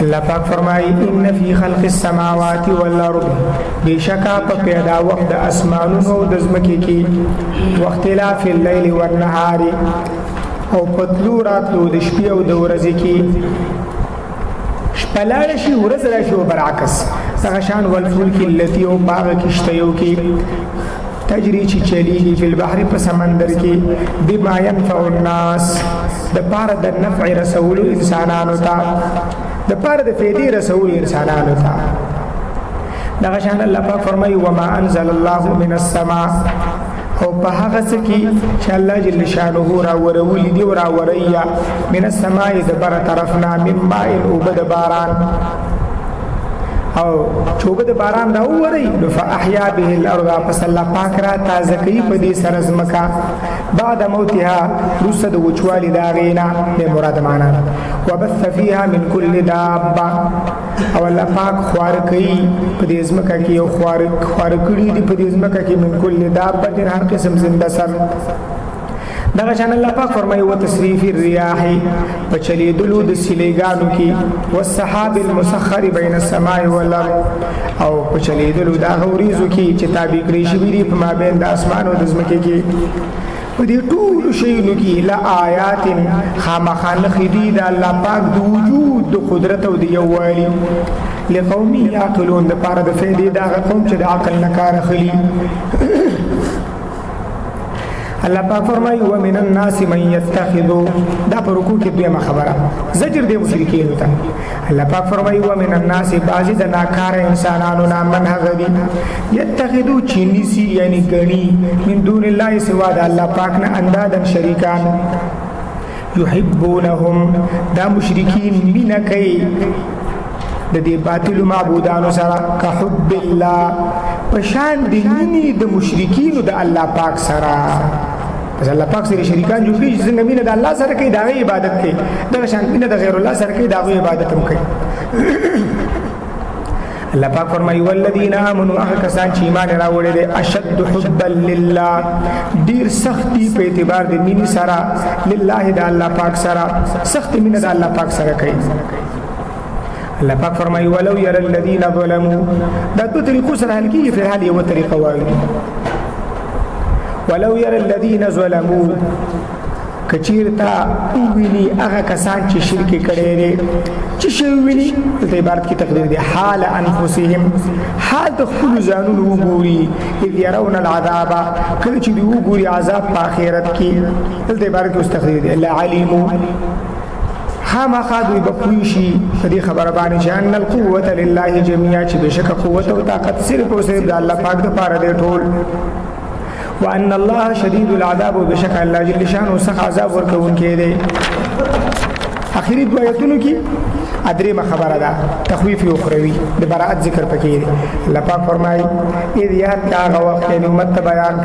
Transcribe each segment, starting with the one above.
الله پاک فرمایي ان فی خلق السماوات والارض بشکا په پیدا وخت د اسمانونو د زمکه کې واختلاف الليل والنهار او پتلو راتلو د شپې او د ورځې کې شپلاړ شي ورځ راشي او برعکس څنګه شان والفلک التي او باغ کشتیو کې تجری چې چلیږي په البحر په سمندر کې بما ينفع الناس د پاره د نفع رسول انسانانو ته د پاره د فائدې رسول انسانانو ته دا شان الله پاک فرمایي وما انزل الله من السماء او په هغه څه کې چې الله جل شانه را ورولي دی را وریا من السماء د بر طرفنا من ماء او بد باران او چوبه د باران دا وری نو فاحیا به الارض پس الله پاک را تازه کوي په دې سر زمکا بعد موتها رسد وچوالی دا غینا به مراد معنا وبث فيها من كل دابه او الله پاک خوار کوي په دې زمکا کې یو خوار کړي دي په دې زمکا کې من كل دابه هر قسم زنده سر دا شان الله پاک فرمایي وتصریف الرياح پچلی دلو د سلیګانو کې والسحاب المسخر بين السماء والارض او پچلی دلو دا غوریزو کې چې تابع کړی شي ویری په مابین د اسمان او د زمکه کې په دې ټول شیونو کې لا آیات خامخان خدي د الله پاک د وجود د قدرت او د یووالي لقوم یعقلون د پاره د فائدې دا قوم چې د عقل نه کار اخلي الله پاک فرمایي ومن الناس من يتخذ دا پر رکوع کې دویمه خبره زجر دی مشرکین ته الله پاک فرمایي ومن الناس بعض د ناکار انسانانو نه من هغدي يتخذو چینسی یعنی غنی من دون الله سوا د الله پاک نه اندادن شریکان يحبونهم دا مشرکین مینا کوي د دې باطل معبودانو سره كحب الله پشان د مینې د مشرکین د الله پاک سره پس الله پاک سره شریکان جوړي چې څنګه مینه د الله سره کوي دا عبادت کوي دا شان مینه د غیر الله سره کوي دا عبادت هم کوي الله پاک فرمایي والذین آمنوا هغه کسان چې ایمان راوړي دي اشد حبا لله ډیر سختي په اعتبار د مینې سره لله د الله پاک سره سخت مینه د الله پاک سره کوي الله پاک فرمایي ولو ير الذين ظلموا دا دو طریقو سره حل کیږي په حال یو طریقه وایي ولو ير الذين ظلموا کچیرتا ویني هغه کسان چې شرک کړي دي چې شویني د عبارت کی تقدیر دي حال انفسهم حال د خپل ځانونو وګوري اذ يرون العذاب کله چې دی وګوري عذاب په آخرت کې د عبارت کی تقدیر دي لا علموا خام خادوی بپویشی فدی خبر بانی چې ان القوه لله جميعا چې بشک قوت او طاقت صرف او صرف د الله پاک د پاره دی ټول وان الله شدید العذاب بشک الله جل شانه سخت عذاب ورکون کې دی اخیری دعایتونو کې ادریمه خبره ده تخویف اخروی د براءت ذکر پکې دی الله پاک فرمایي اذ یاد هغه وخت یعنی امت بیان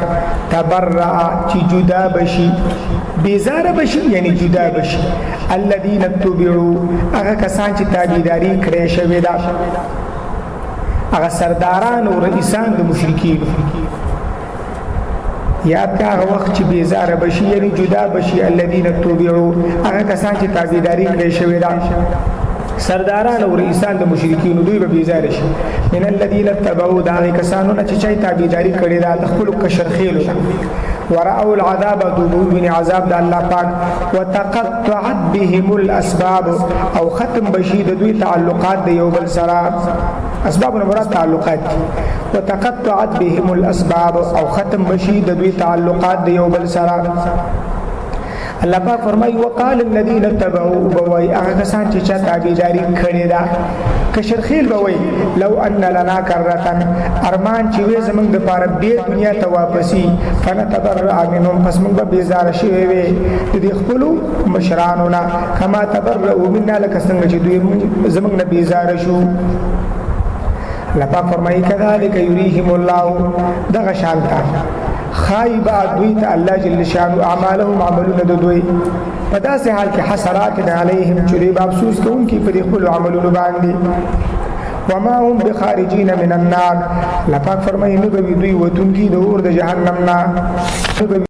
تبرأ چې جدا بشي بیزار بشي یعنی جدا بشي الذين اتبعوا هغه کسان چې تابعداري کړې شوی دا هغه سرداران او رئیسان د مشرکین یاد هغه وخت چې بیزار بشي یعنی جدا بشي الذين اتبعوا هغه کسان چې تابعداري کړې شوی دا سرداران او رئیسان د مشرکین دوی به بیزار شي من الذين اتبعوا دا کسانو چې چای تابعداري کړې دا د خپل کشرخیلو ورأوا العذاب دوبون عذاب د الله پاک وتقطعت بهم الاسباب او ختم بشي د دوی تعلقات د یو بل سره اسباب مراد تعلقات وتقطعت بهم الاسباب او ختم بشي د دوی تعلقات د یو بل سره الله پاک فرمایي وقال الذين اتبعوا بوي هغه کسان چې چا تابعداري کړې ده کشرخیل بوي لو ان لنا کرتن ارمان چې وې زمنګ د پاره به دنیا ته واپسی فنتبرأ منهم پس موږ به بیزار شي وي د خپل مشرانو نه کما تبرؤوا منا لك څنګه چې دوی زمنګ نه بیزار شو الله پاک فرمایي کذالک یریهم الله دغه شانتا خایبا دوی ته الله جل شانو اعمالهم عملون دوی په داسې حال کې حسرات علیهم چې دوی افسوس کوونکي پر خپل عملونو باندې وما هم بخارجین من النار الله پاک فرمایي نو دوی وتونکي د اور د جهنم نه